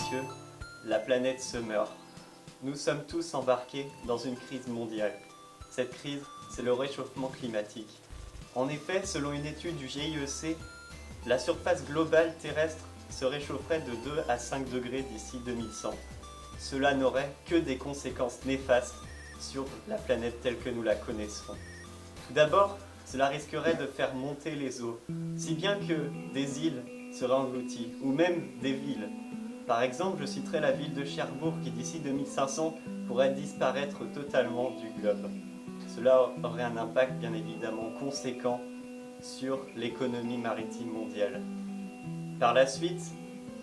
messieurs, la planète se meurt. Nous sommes tous embarqués dans une crise mondiale. Cette crise, c'est le réchauffement climatique. En effet, selon une étude du GIEC, la surface globale terrestre se réchaufferait de 2 à 5 degrés d'ici 2100. Cela n'aurait que des conséquences néfastes sur la planète telle que nous la connaissons. Tout d'abord, cela risquerait de faire monter les eaux, si bien que des îles seraient englouties, ou même des villes. Par exemple, je citerai la ville de Cherbourg qui d'ici 2500 pourrait disparaître totalement du globe. Cela aurait un impact bien évidemment conséquent sur l'économie maritime mondiale. Par la suite,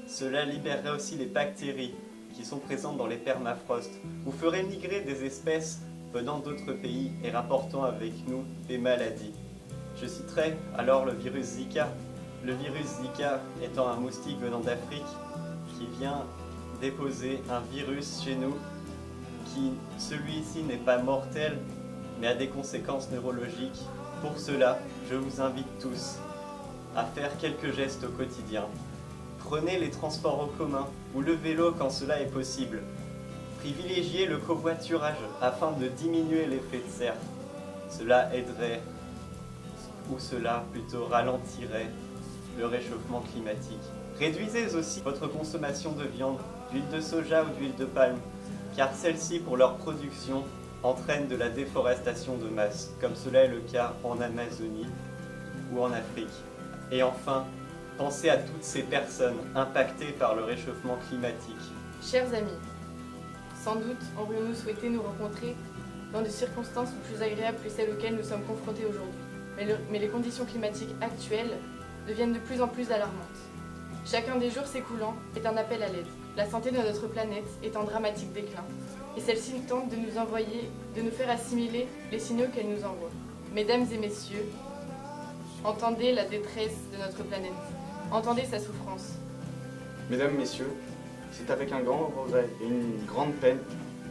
cela libérerait aussi les bactéries qui sont présentes dans les permafrosts, ou ferait migrer des espèces venant d'autres pays et rapportant avec nous des maladies. Je citerai alors le virus Zika. Le virus Zika étant un moustique venant d'Afrique qui vient déposer un virus chez nous qui, celui-ci n'est pas mortel mais a des conséquences neurologiques. Pour cela, je vous invite tous à faire quelques gestes au quotidien. Prenez les transports en commun ou le vélo quand cela est possible. Privilégiez le covoiturage afin de diminuer l'effet de serre. Cela aiderait, ou cela plutôt ralentirait, le réchauffement climatique. Réduisez aussi votre consommation de viande, d'huile de soja ou d'huile de palme, car celles-ci, pour leur production, entraînent de la déforestation de masse, comme cela est le cas en Amazonie ou en Afrique. Et enfin, pensez à toutes ces personnes impactées par le réchauffement climatique. Chers amis, sans doute aurions-nous souhaité nous rencontrer dans des circonstances plus agréables que celles auxquelles nous sommes confrontés aujourd'hui. Mais les conditions climatiques actuelles deviennent de plus en plus alarmantes. Chacun des jours s'écoulant est un appel à l'aide. La santé de notre planète est en dramatique déclin. Et celle-ci tente de nous faire assimiler les signaux qu'elle nous envoie. Mesdames et messieurs, entendez la détresse de notre planète. Entendez sa souffrance. Mesdames, Messieurs, c'est avec un grand regret et une grande peine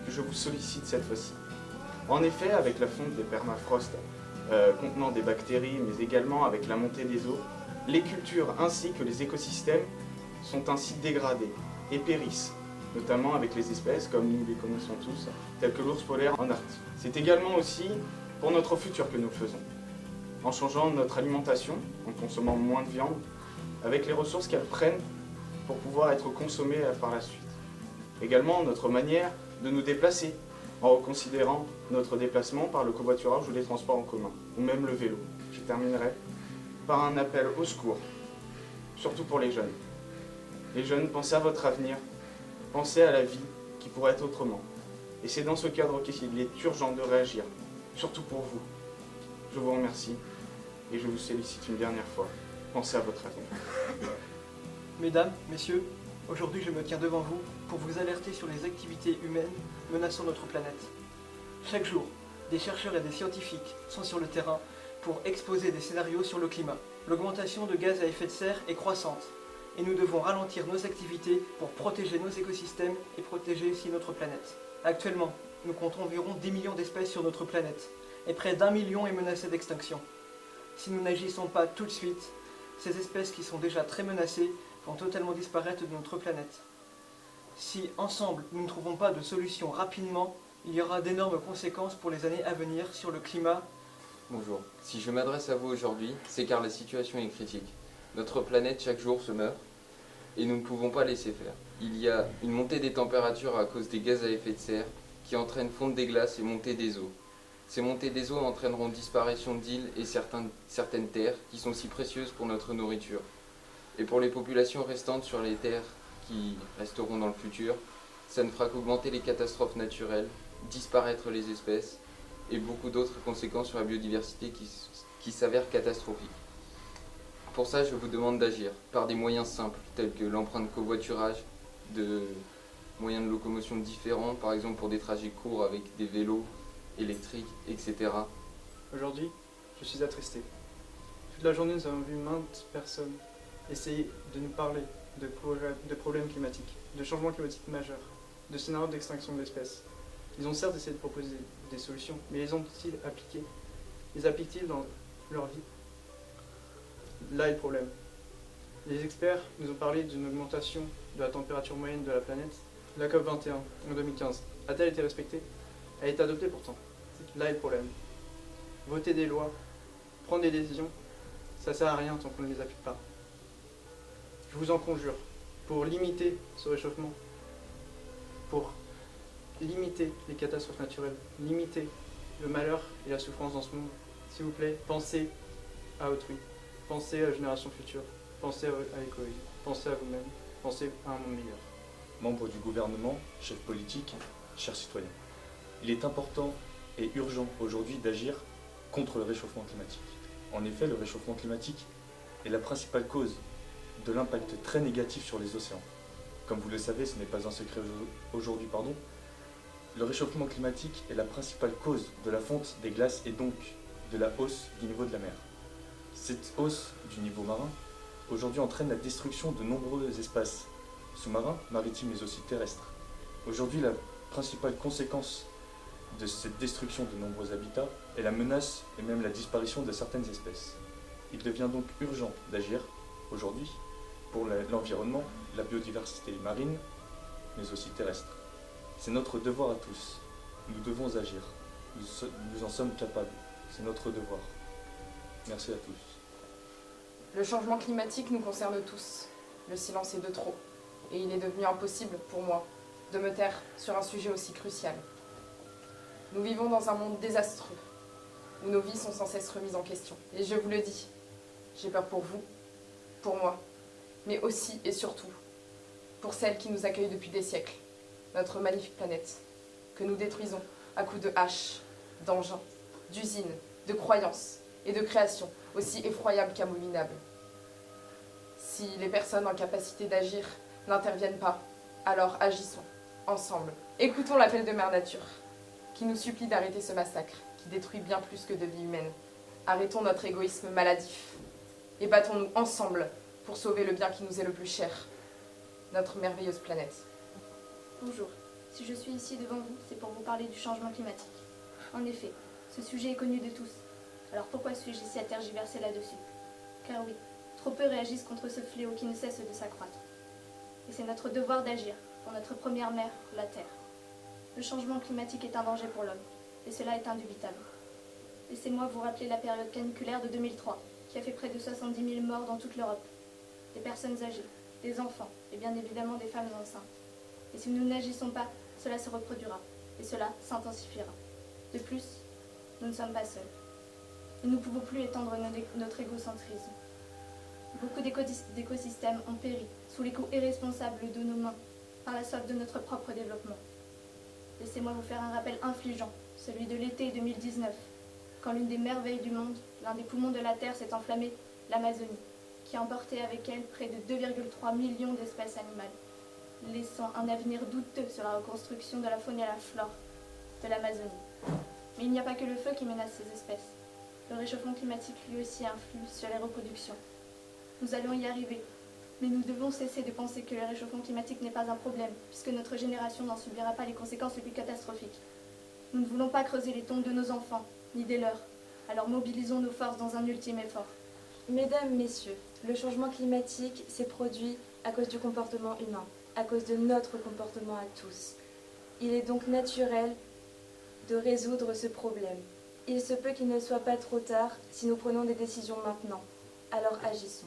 que je vous sollicite cette fois-ci. En effet, avec la fonte des permafrosts contenant des bactéries, mais également avec la montée des eaux, les cultures ainsi que les écosystèmes sont ainsi dégradés et périssent, notamment avec les espèces, comme nous les connaissons tous, telles que l'ours polaire en Arctique. C'est également aussi pour notre futur que nous le faisons, en changeant notre alimentation, en consommant moins de viande, avec les ressources qu'elles prennent pour pouvoir être consommées par la suite. Également notre manière de nous déplacer, en reconsidérant notre déplacement par le covoiturage ou les transports en commun, ou même le vélo. Je terminerai par un appel au secours, surtout pour les jeunes. Les jeunes, pensez à votre avenir, pensez à la vie qui pourrait être autrement. Et c'est dans ce cadre qu'il est urgent de réagir, surtout pour vous. Je vous remercie et je vous sollicite une dernière fois. Pensez à votre avenir. Mesdames, Messieurs, aujourd'hui je me tiens devant vous pour vous alerter sur les activités humaines menaçant notre planète. Chaque jour, des chercheurs et des scientifiques sont sur le terrain pour exposer des scénarios sur le climat. L'augmentation de gaz à effet de serre est croissante et nous devons ralentir nos activités pour protéger nos écosystèmes et protéger aussi notre planète. Actuellement, nous comptons environ 10 millions d'espèces sur notre planète et près d'1 million est menacé d'extinction. Si nous n'agissons pas tout de suite, ces espèces qui sont déjà très menacées vont totalement disparaître de notre planète. Si ensemble nous ne trouvons pas de solution rapidement, il y aura d'énormes conséquences pour les années à venir sur le climat. Bonjour, si je m'adresse à vous aujourd'hui, c'est car la situation est critique. Notre planète chaque jour se meurt et nous ne pouvons pas laisser faire. Il y a une montée des températures à cause des gaz à effet de serre qui entraînent fonte des glaces et montée des eaux. Ces montées des eaux entraîneront disparition d'îles et certaines terres qui sont si précieuses pour notre nourriture. Et pour les populations restantes sur les terres qui resteront dans le futur, ça ne fera qu'augmenter les catastrophes naturelles, disparaître les espèces et beaucoup d'autres conséquences sur la biodiversité qui s'avèrent catastrophiques. Pour ça, je vous demande d'agir par des moyens simples tels que l'empreinte covoiturage, de moyens de locomotion différents, par exemple pour des trajets courts avec des vélos électriques, etc. Aujourd'hui, je suis attristé. Toute la journée, nous avons vu maintes personnes essayer de nous parler de problèmes climatiques, de changements climatiques majeurs, de scénarios d'extinction de l'espèce. Ils ont certes essayé de proposer des solutions, mais les ont-ils appliquées? Les appliquent-ils dans leur vie? Là est le problème. Les experts nous ont parlé d'une augmentation de la température moyenne de la planète, la COP21 en 2015, a-t-elle été respectée? Elle est adoptée pourtant. Là est le problème. Voter des lois, prendre des décisions, ça sert à rien tant qu'on ne les applique pas. Je vous en conjure, pour limiter ce réchauffement, pour limiter les catastrophes naturelles, limiter le malheur et la souffrance dans ce monde, s'il vous plaît, pensez à autrui, pensez à la génération future, pensez à l'écologie, pensez à vous-même, pensez à un monde meilleur. Membres du gouvernement, chefs politiques, chers citoyens, il est important et urgent aujourd'hui d'agir contre le réchauffement climatique. En effet, le réchauffement climatique est la principale cause de l'impact très négatif sur les océans. Comme vous le savez, ce n'est pas un secret aujourd'hui, le réchauffement climatique est la principale cause de la fonte des glaces et donc de la hausse du niveau de la mer. Cette hausse du niveau marin aujourd'hui entraîne la destruction de nombreux espaces sous-marins, maritimes mais aussi terrestres. Aujourd'hui, la principale conséquence de cette destruction de nombreux habitats est la menace et même la disparition de certaines espèces. Il devient donc urgent d'agir aujourd'hui pour l'environnement, la biodiversité marine, mais aussi terrestre. C'est notre devoir à tous. Nous devons agir. Nous en sommes capables. C'est notre devoir. Merci à tous. Le changement climatique nous concerne tous. Le silence est de trop. Et il est devenu impossible pour moi de me taire sur un sujet aussi crucial. Nous vivons dans un monde désastreux, où nos vies sont sans cesse remises en question. Et je vous le dis, j'ai peur pour vous, pour moi, mais aussi et surtout pour celle qui nous accueille depuis des siècles, notre magnifique planète, que nous détruisons à coups de haches, d'engins, d'usines, de croyances et de créations aussi effroyables qu'abominables. Si les personnes en capacité d'agir n'interviennent pas, alors agissons, ensemble. Écoutons l'appel de Mère Nature, qui nous supplie d'arrêter ce massacre, qui détruit bien plus que de vies humaines. Arrêtons notre égoïsme maladif, et battons-nous ensemble pour sauver le bien qui nous est le plus cher, notre merveilleuse planète. Bonjour, si je suis ici devant vous, c'est pour vous parler du changement climatique. En effet, ce sujet est connu de tous. Alors pourquoi suis-je ici à tergiverser là-dessus? Car oui, trop peu réagissent contre ce fléau qui ne cesse de s'accroître. Et c'est notre devoir d'agir pour notre première mère, la Terre. Le changement climatique est un danger pour l'homme, et cela est indubitable. Laissez-moi vous rappeler la période caniculaire de 2003, qui a fait près de 70 000 morts dans toute l'Europe. Des personnes âgées, des enfants, et bien évidemment des femmes enceintes. Et si nous n'agissons pas, cela se reproduira, et cela s'intensifiera. De plus, nous ne sommes pas seuls. Nous ne pouvons plus étendre notre égocentrisme. Beaucoup d'écosystèmes ont péri sous les coups irresponsables de nos mains, par la soif de notre propre développement. Laissez-moi vous faire un rappel infligeant, celui de l'été 2019, quand l'une des merveilles du monde, l'un des poumons de la Terre s'est enflammé, l'Amazonie, qui a emporté avec elle près de 2,3 millions d'espèces animales, laissant un avenir douteux sur la reconstruction de la faune et la flore de l'Amazonie. Mais il n'y a pas que le feu qui menace ces espèces. Le réchauffement climatique lui aussi influe sur les reproductions. Nous allons y arriver, mais nous devons cesser de penser que le réchauffement climatique n'est pas un problème, puisque notre génération n'en subira pas les conséquences les plus catastrophiques. Nous ne voulons pas creuser les tombes de nos enfants, ni des leurs. Alors mobilisons nos forces dans un ultime effort. Mesdames, Messieurs, le changement climatique s'est produit à cause du comportement humain, à cause de notre comportement à tous. Il est donc naturel de résoudre ce problème. Il se peut qu'il ne soit pas trop tard si nous prenons des décisions maintenant. Alors agissons.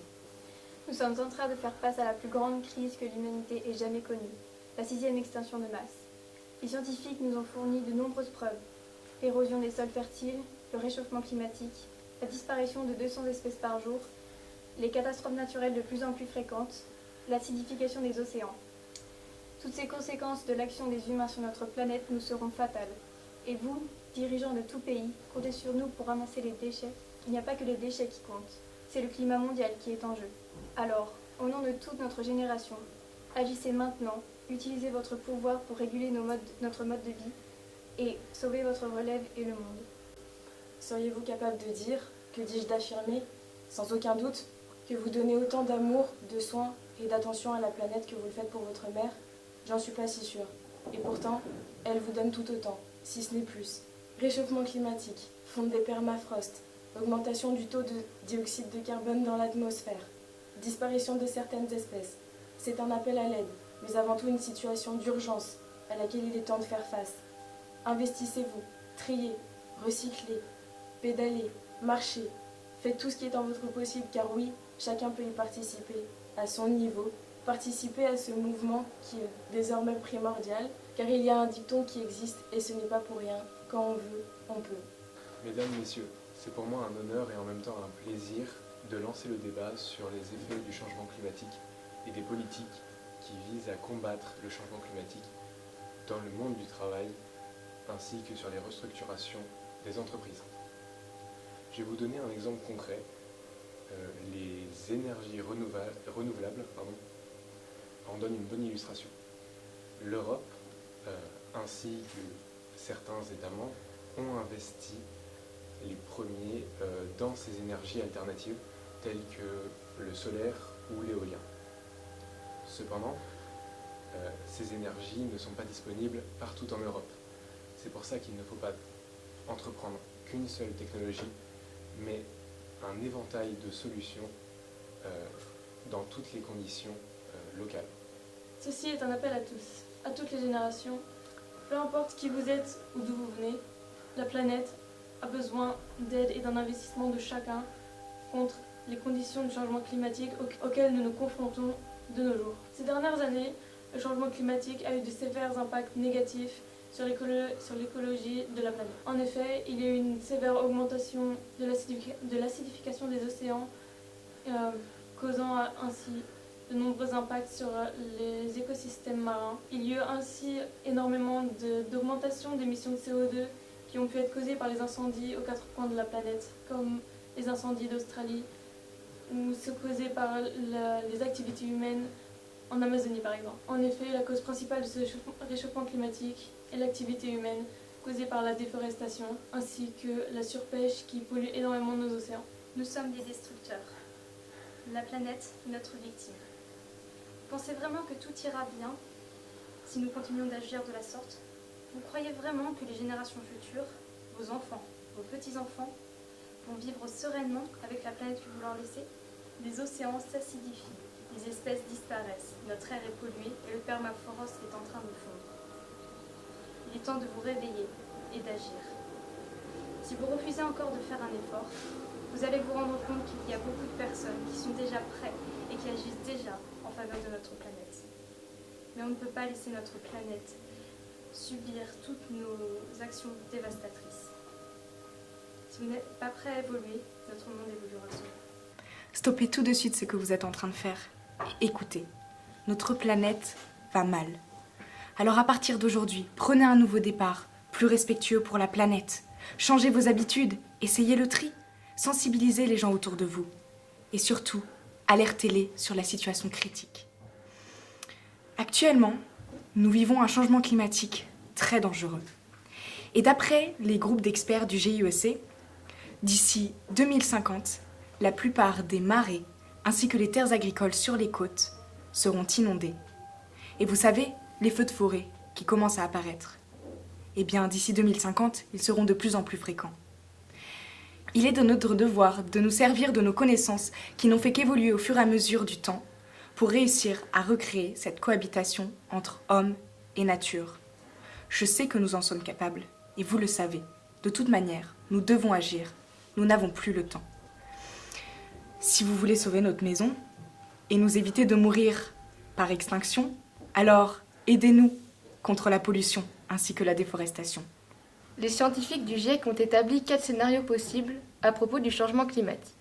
Nous sommes en train de faire face à la plus grande crise que l'humanité ait jamais connue, la 6e extinction de masse. Les scientifiques nous ont fourni de nombreuses preuves. L'érosion des sols fertiles, le réchauffement climatique, la disparition de 200 espèces par jour, les catastrophes naturelles de plus en plus fréquentes, l'acidification des océans. Toutes ces conséquences de l'action des humains sur notre planète nous seront fatales. Et vous, dirigeants de tout pays, comptez sur nous pour ramasser les déchets. Il n'y a pas que les déchets qui comptent, c'est le climat mondial qui est en jeu. Alors, au nom de toute notre génération, agissez maintenant, utilisez votre pouvoir pour réguler notre mode de vie et sauver votre relève et le monde. Seriez-vous capable de dire, que dis-je d'affirmer, sans aucun doute, que vous donnez autant d'amour, de soins et d'attention à la planète que vous le faites pour votre mère? J'en suis pas si sûre. Et pourtant, elle vous donne tout autant, si ce n'est plus. Réchauffement climatique, fonte des permafrosts, augmentation du taux de dioxyde de carbone dans l'atmosphère, disparition de certaines espèces, C'est un appel à l'aide, mais avant tout une situation d'urgence à laquelle il est temps de faire face. Investissez-vous, triez, recyclez, pédalez, marchez. Faites tout ce qui est en votre possible, car oui, chacun peut y participer à son niveau, participer à ce mouvement qui est désormais primordial, car il y a un dicton qui existe et ce n'est pas pour rien. Quand on veut, on peut. Mesdames, Messieurs, c'est pour moi un honneur et en même temps un plaisir de lancer le débat sur les effets du changement climatique et des politiques qui visent à combattre le changement climatique dans le monde du travail ainsi que sur les restructurations des entreprises. Je vais vous donner un exemple concret. Les énergies renouvelables en donnent une bonne illustration. L'Europe, ainsi que certains États membres, ont investi les premiers dans ces énergies alternatives telles que le solaire ou l'éolien. Cependant, ces énergies ne sont pas disponibles partout en Europe. C'est pour ça qu'il ne faut pas entreprendre qu'une seule technologie, mais un éventail de solutions dans toutes les conditions locales. Ceci est un appel à tous, à toutes les générations. Peu importe qui vous êtes ou d'où vous venez, la planète a besoin d'aide et d'un investissement de chacun contre les conditions du changement climatique auxquelles nous nous confrontons de nos jours. Ces dernières années, le changement climatique a eu de sévères impacts négatifs sur l'écologie de la planète. En effet, il y a eu une sévère augmentation de l'acidification des océans, causant ainsi de nombreux impacts sur les écosystèmes marins. Il y a eu ainsi énormément d'augmentation d'émissions de CO2 qui ont pu être causées par les incendies aux quatre coins de la planète, comme les incendies d'Australie, ou ceux causés par les activités humaines en Amazonie par exemple. En effet, la cause principale de ce réchauffement climatique est l'activité humaine causée par la déforestation, ainsi que la surpêche qui pollue énormément nos océans. Nous sommes des destructeurs. La planète est notre victime. Pensez vraiment que tout ira bien si nous continuons d'agir de la sorte? Vous croyez vraiment que les générations futures, vos enfants, vos petits-enfants, vont vivre sereinement avec la planète que vous leur laissez? Les océans s'acidifient, les espèces disparaissent, notre air est pollué et le permafrost est en train de fondre. Il est temps de vous réveiller et d'agir. Si vous refusez encore de faire un effort, vous allez vous rendre compte qu'il y a beaucoup de personnes qui sont déjà prêtes et qui agissent déjà en faveur de notre planète. Mais on ne peut pas laisser notre planète subir toutes nos actions dévastatrices. Si vous n'êtes pas prêt à évoluer, notre monde évoluera seul. Stoppez tout de suite ce que vous êtes en train de faire. Et écoutez, notre planète va mal. Alors à partir d'aujourd'hui, prenez un nouveau départ, plus respectueux pour la planète. Changez vos habitudes, essayez le tri, sensibilisez les gens autour de vous. Et surtout, alertez-les sur la situation critique. Actuellement, nous vivons un changement climatique très dangereux. Et d'après les groupes d'experts du GIEC, d'ici 2050, la plupart des marais ainsi que les terres agricoles sur les côtes seront inondées. Et vous savez, les feux de forêt qui commencent à apparaître, eh bien d'ici 2050, ils seront de plus en plus fréquents. Il est de notre devoir de nous servir de nos connaissances qui n'ont fait qu'évoluer au fur et à mesure du temps pour réussir à recréer cette cohabitation entre hommes et nature. Je sais que nous en sommes capables, et vous le savez. De toute manière, nous devons agir. Nous n'avons plus le temps. Si vous voulez sauver notre maison et nous éviter de mourir par extinction, alors aidez-nous contre la pollution ainsi que la déforestation. Les scientifiques du GIEC ont établi 4 scénarios possibles à propos du changement climatique.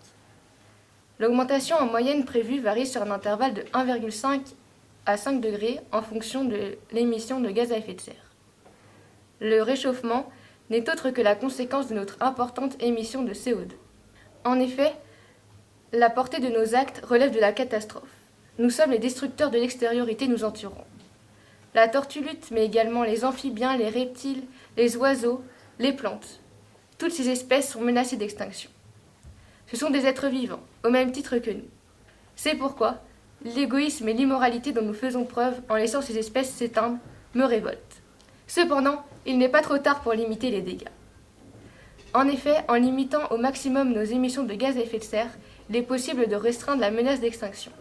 L'augmentation en moyenne prévue varie sur un intervalle de 1,5 à 5 degrés en fonction de l'émission de gaz à effet de serre. Le réchauffement n'est autre que la conséquence de notre importante émission de CO2. En effet, la portée de nos actes relève de la catastrophe. Nous sommes les destructeurs de l'extériorité nous entourant. La tortue lutte, mais également les amphibiens, les reptiles, les oiseaux, les plantes. Toutes ces espèces sont menacées d'extinction. Ce sont des êtres vivants, au même titre que nous. C'est pourquoi l'égoïsme et l'immoralité dont nous faisons preuve en laissant ces espèces s'éteindre me révoltent. Cependant, il n'est pas trop tard pour limiter les dégâts. En effet, en limitant au maximum nos émissions de gaz à effet de serre, il est possible de restreindre la menace d'extinction.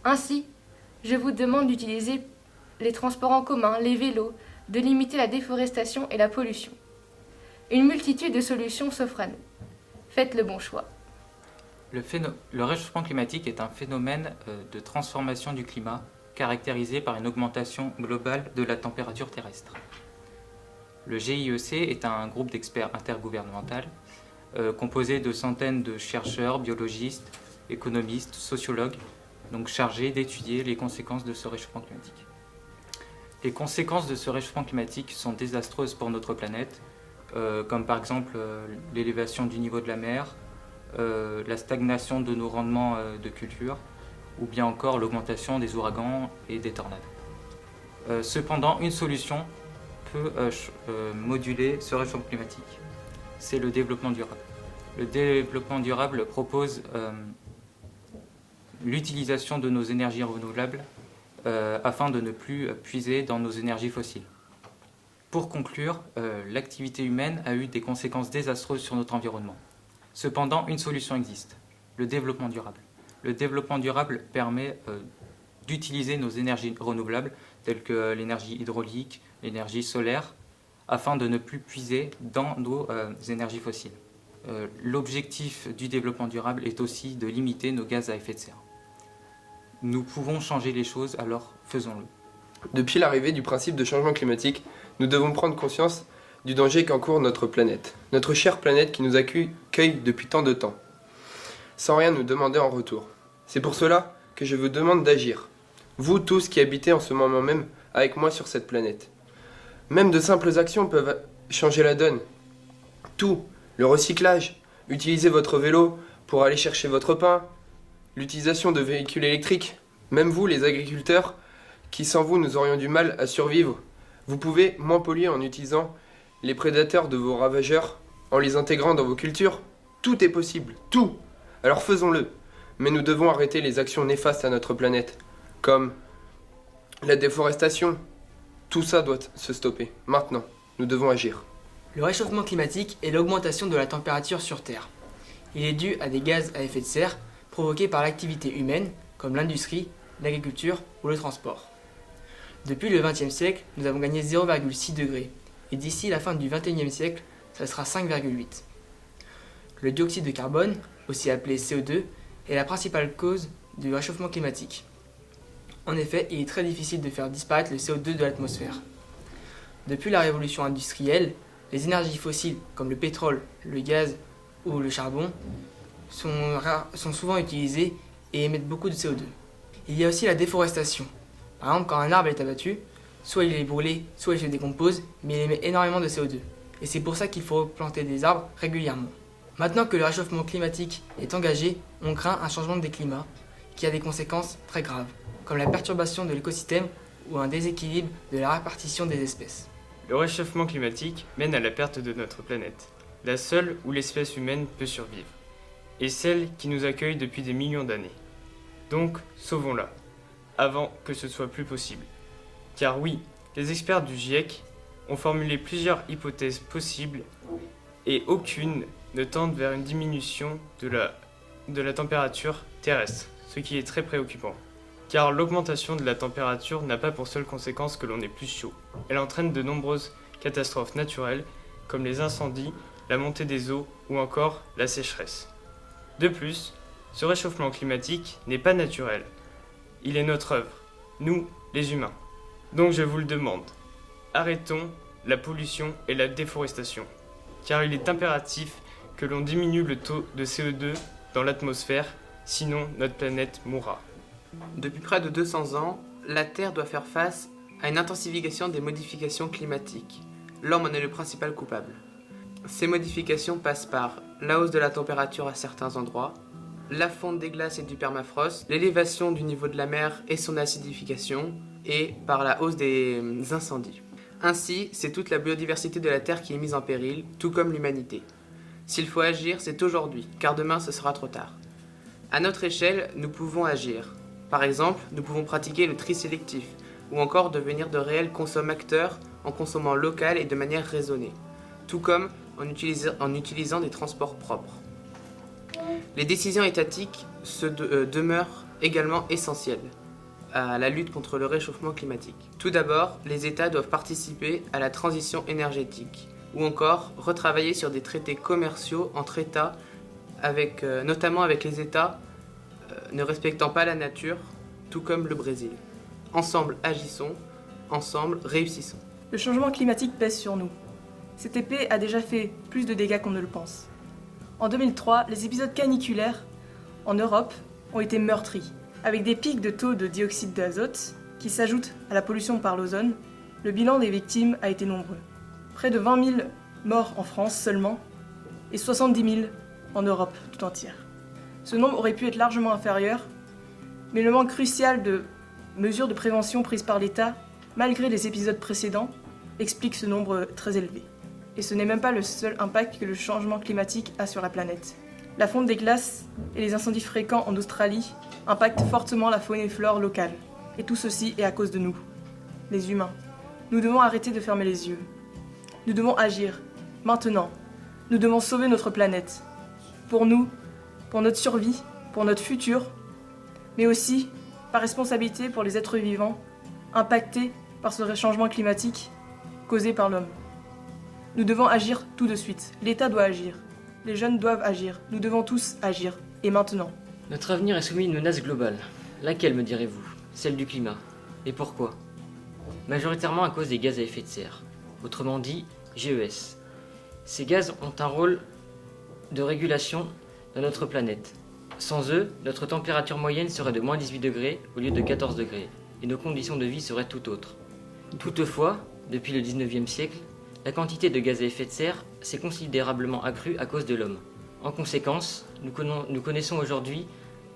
Ainsi, Je vous demande d'utiliser les transports en commun, les vélos, de limiter la déforestation et la pollution. Une multitude de solutions s'offrent à nous. Faites le bon choix. Le réchauffement climatique est un phénomène de transformation du climat caractérisé par une augmentation globale de la température terrestre. Le GIEC est un groupe d'experts intergouvernemental composé de centaines de chercheurs, biologistes, économistes, sociologues, donc chargés d'étudier les conséquences de ce réchauffement climatique. Les conséquences de ce réchauffement climatique sont désastreuses pour notre planète, comme par exemple l'élévation du niveau de la mer, la stagnation de nos rendements de culture, ou bien encore l'augmentation des ouragans et des tornades. Cependant, une solution peut moduler ce réchauffement climatique. C'est le développement durable. Le développement durable propose l'utilisation de nos énergies renouvelables afin de ne plus puiser dans nos énergies fossiles. Pour conclure, l'activité humaine a eu des conséquences désastreuses sur notre environnement. Cependant, une solution existe, le développement durable. Le développement durable permet d'utiliser nos énergies renouvelables, telles que l'énergie hydraulique, l'énergie solaire, afin de ne plus puiser dans nos énergies fossiles. L'objectif du développement durable est aussi de limiter nos gaz à effet de serre. Nous pouvons changer les choses, alors faisons-le. Depuis l'arrivée du principe de changement climatique, nous devons prendre conscience du danger qu'encourt notre planète. Notre chère planète qui nous accueille depuis tant de temps, sans rien nous demander en retour. C'est pour cela que je vous demande d'agir. Vous tous qui habitez en ce moment même avec moi sur cette planète. Même de simples actions peuvent changer la donne. Tout, le recyclage, utiliser votre vélo pour aller chercher votre pain, l'utilisation de véhicules électriques, même vous les agriculteurs, qui sans vous nous aurions du mal à survivre. Vous pouvez moins polluer en utilisant les prédateurs de vos ravageurs, en les intégrant dans vos cultures. Tout est possible, tout. Alors faisons-le. Mais nous devons arrêter les actions néfastes à notre planète, comme la déforestation. Tout ça doit se stopper. Maintenant, nous devons agir. Le réchauffement climatique est l'augmentation de la température sur Terre. Il est dû à des gaz à effet de serre provoqués par l'activité humaine, comme l'industrie, l'agriculture ou le transport. Depuis le XXe siècle, nous avons gagné 0,6 degrés, et d'ici la fin du XXIe siècle, ça sera 5,8. Le dioxyde de carbone, aussi appelé CO2, est la principale cause du réchauffement climatique. En effet, il est très difficile de faire disparaître le CO2 de l'atmosphère. Depuis la révolution industrielle, les énergies fossiles comme le pétrole, le gaz ou le charbon sont souvent utilisées et émettent beaucoup de CO2. Il y a aussi la déforestation. Par exemple, quand un arbre est abattu, soit il est brûlé, soit il se décompose, mais il émet énormément de CO2. Et c'est pour ça qu'il faut replanter des arbres régulièrement. Maintenant que le réchauffement climatique est engagé, on craint un changement des climats qui a des conséquences très graves, comme la perturbation de l'écosystème ou un déséquilibre de la répartition des espèces. Le réchauffement climatique mène à la perte de notre planète, la seule où l'espèce humaine peut survivre, et celle qui nous accueille depuis des millions d'années. Donc, sauvons-la, avant que ce soit plus possible. Car oui, les experts du GIEC ont formulé plusieurs hypothèses possibles et aucune ne tente vers une diminution de la température terrestre, ce qui est très préoccupant. Car l'augmentation de la température n'a pas pour seule conséquence que l'on est plus chaud. Elle entraîne de nombreuses catastrophes naturelles, comme les incendies, la montée des eaux ou encore la sécheresse. De plus, ce réchauffement climatique n'est pas naturel. Il est notre œuvre, nous, les humains. Donc je vous le demande, arrêtons la pollution et la déforestation, car il est impératif que l'on diminue le taux de CO2 dans l'atmosphère, sinon notre planète mourra. Depuis près de 200 ans, la Terre doit faire face à une intensification des modifications climatiques. L'homme en est le principal coupable. Ces modifications passent par la hausse de la température à certains endroits, la fonte des glaces et du permafrost, l'élévation du niveau de la mer et son acidification, et par la hausse des incendies. Ainsi, c'est toute la biodiversité de la Terre qui est mise en péril, tout comme l'humanité. S'il faut agir, c'est aujourd'hui, car demain ce sera trop tard. À notre échelle, nous pouvons agir. Par exemple, nous pouvons pratiquer le tri sélectif, ou encore devenir de réels consommateurs en consommant local et de manière raisonnée, tout comme en utilisant des transports propres. Les décisions étatiques demeurent également essentielles. à la lutte contre le réchauffement climatique. Tout d'abord, les États doivent participer à la transition énergétique, ou encore retravailler sur des traités commerciaux entre États, notamment avec les États ne respectant pas la nature, tout comme le Brésil. Ensemble agissons, ensemble réussissons. Le changement climatique pèse sur nous. Cette épée a déjà fait plus de dégâts qu'on ne le pense. En 2003, les épisodes caniculaires en Europe ont été meurtris. Avec des pics de taux de dioxyde d'azote qui s'ajoutent à la pollution par l'ozone, le bilan des victimes a été nombreux. Près de 20 000 morts en France seulement et 70 000 en Europe tout entière. Ce nombre aurait pu être largement inférieur, mais le manque crucial de mesures de prévention prises par l'État, malgré les épisodes précédents, explique ce nombre très élevé. Et ce n'est même pas le seul impact que le changement climatique a sur la planète. La fonte des glaces et les incendies fréquents en Australie impactent fortement la faune et flore locale. Et tout ceci est à cause de nous, les humains. Nous devons arrêter de fermer les yeux. Nous devons agir, maintenant. Nous devons sauver notre planète. Pour nous, pour notre survie, pour notre futur, mais aussi par responsabilité pour les êtres vivants impactés par ce changement climatique causé par l'homme. Nous devons agir tout de suite. L'État doit agir. Les jeunes doivent agir. Nous devons tous agir. Et maintenant. Notre avenir est soumis à une menace globale. Laquelle, me direz-vous? Celle du climat. Et pourquoi? Majoritairement à cause des gaz à effet de serre. Autrement dit, GES. Ces gaz ont un rôle de régulation de notre planète. Sans eux, notre température moyenne serait de moins 18 degrés au lieu de 14 degrés. Et nos conditions de vie seraient tout autres. Toutefois, depuis le 19e siècle, la quantité de gaz à effet de serre s'est considérablement accrue à cause de l'homme. En conséquence, nous connaissons aujourd'hui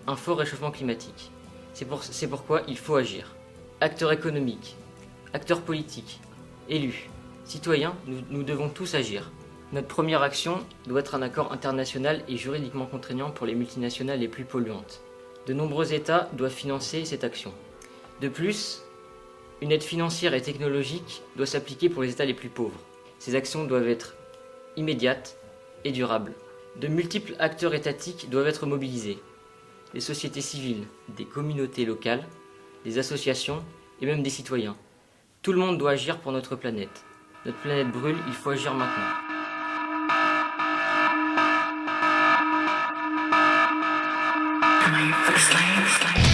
un fort réchauffement climatique. C'est pourquoi il faut agir. Acteurs économiques, acteurs politiques, élus, citoyens, nous devons tous agir. Notre première action doit être un accord international et juridiquement contraignant pour les multinationales les plus polluantes. De nombreux États doivent financer cette action. De plus, une aide financière et technologique doit s'appliquer pour les États les plus pauvres. Ces actions doivent être immédiates et durables. De multiples acteurs étatiques doivent être mobilisés. Les sociétés civiles, des communautés locales, des associations et même des citoyens. Tout le monde doit agir pour notre planète. Notre planète brûle, il faut agir maintenant. Slave.